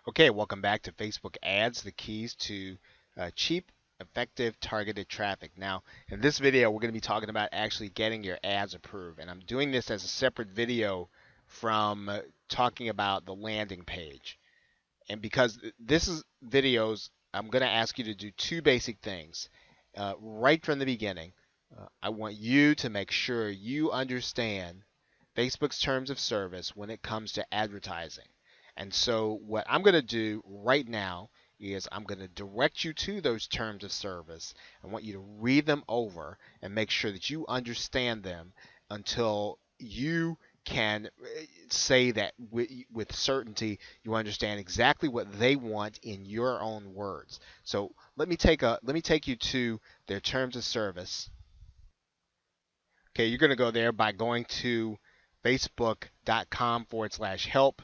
Okay, welcome back to Facebook Ads, the keys to cheap, effective, targeted traffic. Now, in this video, we're going to be talking about actually getting your ads approved. And I'm doing this as a separate video from talking about the landing page. And because this is videos, I'm going to ask you to do two basic things. Right from the beginning, I want you to make sure you understand Facebook's terms of service when it comes to advertising. And so what I'm going to do right now is I'm going to direct you to those terms of service. I want you to read them over and make sure that you understand them until you can say that with certainty you understand exactly what they want in your own words. So let me take you to their terms of service. Okay, you're going to go there by going to facebook.com/help.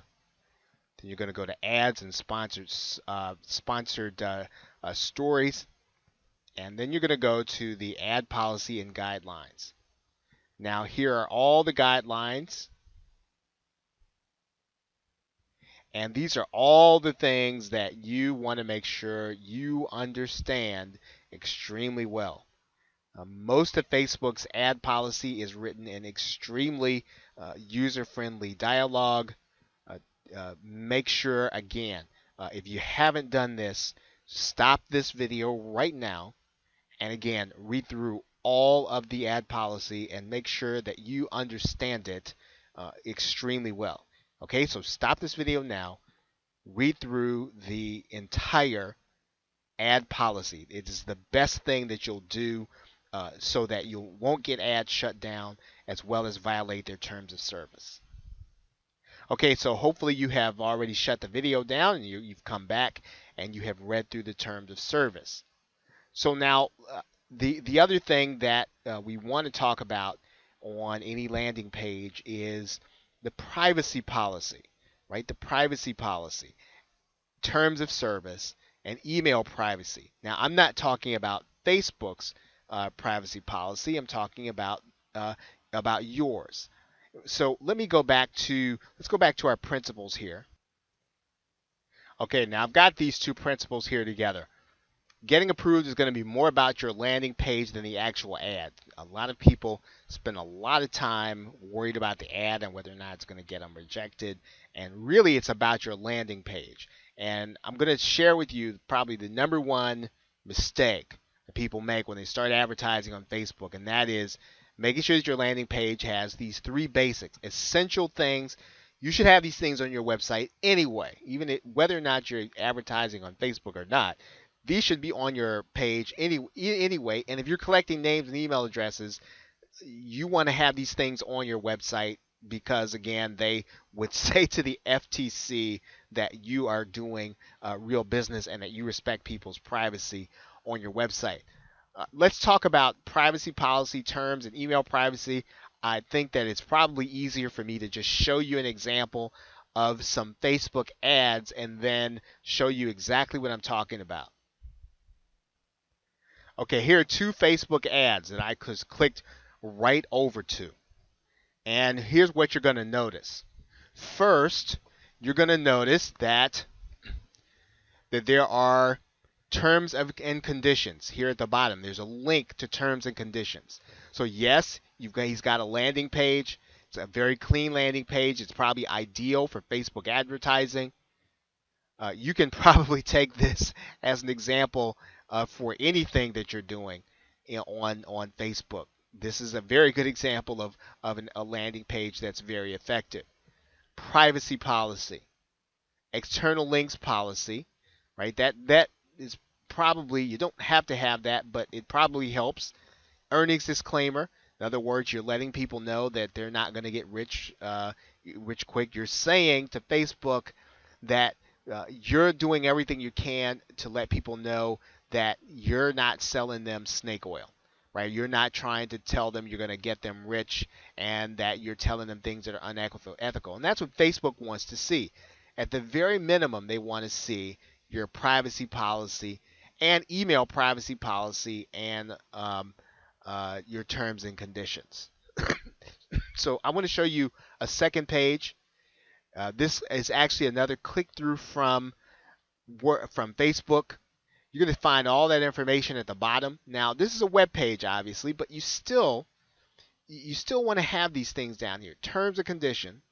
Then you're going to go to ads and sponsored stories. And then you're going to go to the ad policy and guidelines. Now, here are all the guidelines. And these are all the things that you want to make sure you understand extremely well. Most of Facebook's ad policy is written in extremely user-friendly dialogue. Make sure, again, if you haven't done this, stop this video right now and again, read through all of the ad policy and make sure that you understand it extremely well. Okay, so stop this video now, read through the entire ad policy. It is the best thing that you'll do so that you won't get ads shut down as well as violate their terms of service. Okay, so hopefully you have already shut the video down and you've come back and you have read through the terms of service. So now the other thing that we want to talk about on any landing page is the privacy policy, right? The privacy policy, terms of service, and email privacy. Now, I'm not talking about Facebook's privacy policy. I'm talking about yours. So let's go back to our principles here. Okay, now I've got these two principles here together. Getting approved is going to be more about your landing page than the actual ad. A lot of people spend a lot of time worried about the ad and whether or not it's going to get them rejected. And really, it's about your landing page. And I'm going to share with you probably the number one mistake that people make when they start advertising on Facebook, and that is making sure that your landing page has these three basics, essential things. You should have these things on your website anyway, even whether or not you're advertising on Facebook or not. These should be on your page anyway. And if you're collecting names and email addresses, you want to have these things on your website because, again, they would say to the FTC that you are doing real business and that you respect people's privacy on your website. Let's talk about privacy policy terms and email privacy. I think that it's probably easier for me to just show you an example of some Facebook ads and then show you exactly what I'm talking about. Okay, here are two Facebook ads that I just clicked right over to. And here's what you're going to notice. First, you're going to notice that there are terms and conditions here at the bottom. There's a link to terms and conditions. So yes, he's got a landing page. It's a very clean landing page. It's probably ideal for Facebook advertising. You can probably take this as an example for anything that you're doing on Facebook. This is a very good example of a landing page that's very effective. Privacy policy, external links policy, right? That is probably, you don't have to have that, but it probably helps. Earnings disclaimer. In other words, you're letting people know that they're not going to get rich quick. You're saying to Facebook that you're doing everything you can to let people know that you're not selling them snake oil, right? You're not trying to tell them you're going to get them rich and that you're telling them things that are unethical. And that's what Facebook wants to see. At the very minimum, they want to see your privacy policy and email privacy policy and your terms and conditions. So I want to show you a second page. This is actually another click-through from from Facebook. You're going to find all that information at the bottom. Now, this is a web page, obviously, but you still want to have these things down here. Terms and condition,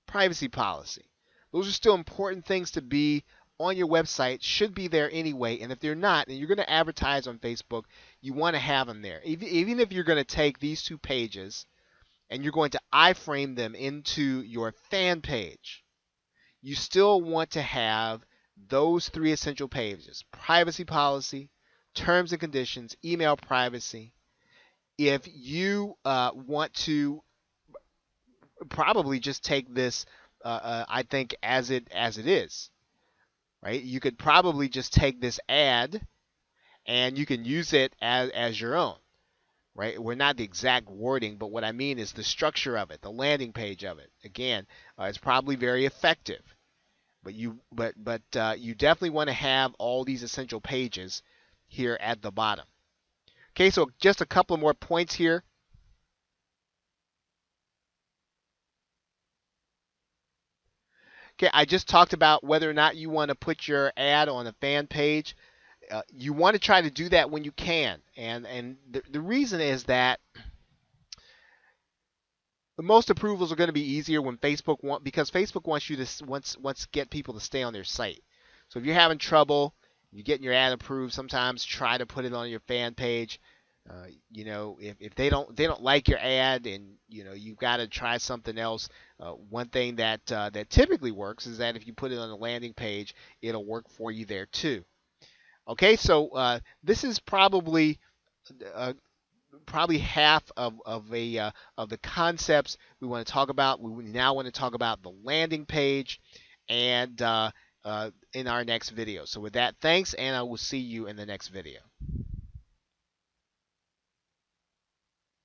privacy policy. Those are still important things to be on your website, should be there anyway. And if they're not, and you're going to advertise on Facebook, you want to have them there. Even if you're going to take these 2 pages and you're going to iframe them into your fan page, you still want to have those 3 essential pages: privacy policy, terms and conditions, email privacy. If you want to probably just take this, I think, as it is, right? You could probably just take this ad and you can use it as your own, right? We're not the exact wording, but what I mean is the structure of it, the landing page of it. Again, it's probably very effective, but you definitely want to have all these essential pages here at the bottom. Okay, so just a couple more points here. Okay, I just talked about whether or not you want to put your ad on a fan page. You want to try to do that when you can, and the reason is that the most approvals are going to be easier when because Facebook wants you to wants get people to stay on their site. So if you're having trouble, you getting your ad approved, sometimes try to put it on your fan page. If they don't like your ad, and you've got to try something else. One thing that typically works is that if you put it on a landing page, it'll work for you there too. Okay, so this is probably half of the concepts we want to talk about. We now want to talk about the landing page, and in our next video. So with that, thanks, and I will see you in the next video.